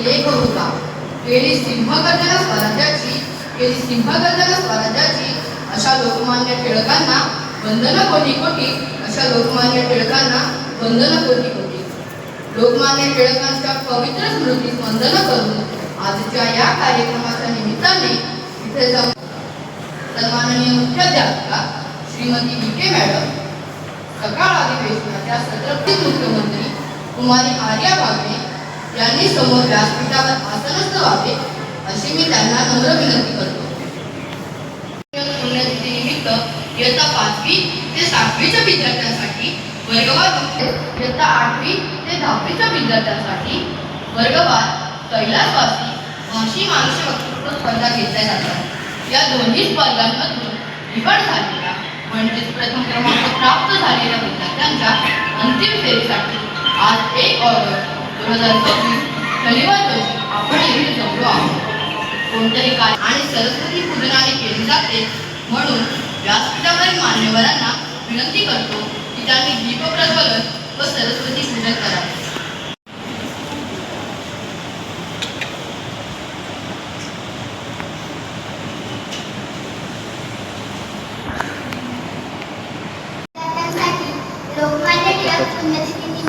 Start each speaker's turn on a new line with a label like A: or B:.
A: लेख होता. केली सिंहगर्जना स्वराज्याची अशा लोकमान्य टिळकांना वंदन कोटी कोटी. लोकमान्य टिळकांच्या पवित्र स्मृतीस वंदन करून आजच्या या कार्यक्रमाच्या निमित्ताने इथे सन्माननीय मुख्याध्यापिका श्रीमती विखे मॅडम, सकाळ अधिवेशनाच्या सत्रपती मुख्यमंत्री कुमारी आर्या बागडे यांनी समोर व्यासपीठावर आसनस्थ व्हावे अशी मी त्यांना नम्र विनंती करतो. पुण्यतिथीनिमित्त इयत्ता 5वी ते 7वीच्या विद्यार्थ्यांसाठी वर्गवार, इयत्ता 8वी ते 10वीच्या विद्यार्थ्यांसाठी वर्गवार कैलासवासी भाषी मानसी वक्तृत्व स्पर्धा घेतल्या जातात. या दोन्ही स्पर्धांमधून निवड झालेल्या म्हणजेच प्रथम क्रमांक प्राप्त झालेल्या विद्यार्थ्यांच्या अंतिम फेरीसाठी आज 1 ऑगस्ट 2024 शनिवार रोजी आपण येथे जमलो आहोत. कोणतेही कार्य आणि सरस्वती पूजनाने केले जाते म्हणून व्यासपीठावरील मान्यवरांना विनंती करतो की त्यांनी दीपप्रज्वलन व सरस्वती पूजन करावे.